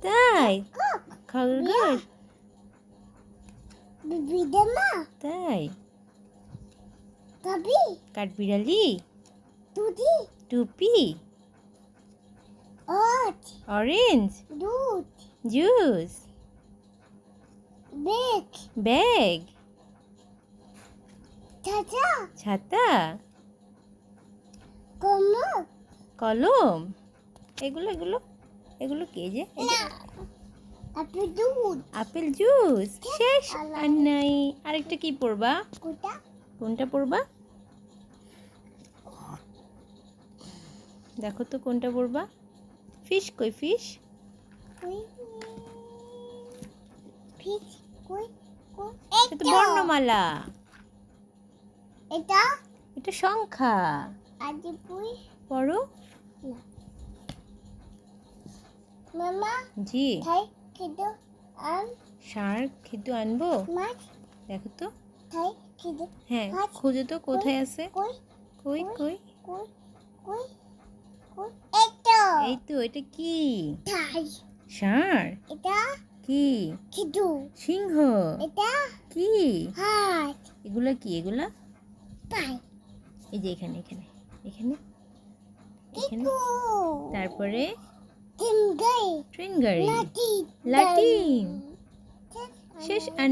তাই খরগোশ বিদেমা তাই কবি কাঠবিড়ালি দুধি টুপি ওট অরেঞ্জ দুধ জুস বেক ব্যাগ চাচা ছাতা কমক কলম এগুলো এগুলো এগুলো কে যে আপনি দুধ আপেল জুস শেষ আর নাই আরেকটা কি পড়বা কোটা কোনটা পড়বা দেখো তো কোনটা পড়বা ফিশ কই ফিশ কই ফিস কই কই এটা তো বর্ণমালা এটা এটা সংখ্যা আজি পুই পড়ো মামা জি থাই কিদো আম ষাঁড় খেতে আনবো মাছ দেখো তো থাই কিদো হ্যাঁ মাছ খোঁজো তো কোথায় আছে কই কই কই কই কই কই এটা এই তো এটা কি থাই ষাঁড় এটা কি কিদো সিংহ এটা কি হাত এগুলা কি এগুলা পাই এই যে এখানে এখানে এখানে এখানে কিকু তারপরে তিনগাই ট্রেন গাড়ি লাঠি লাটিম শেষ আর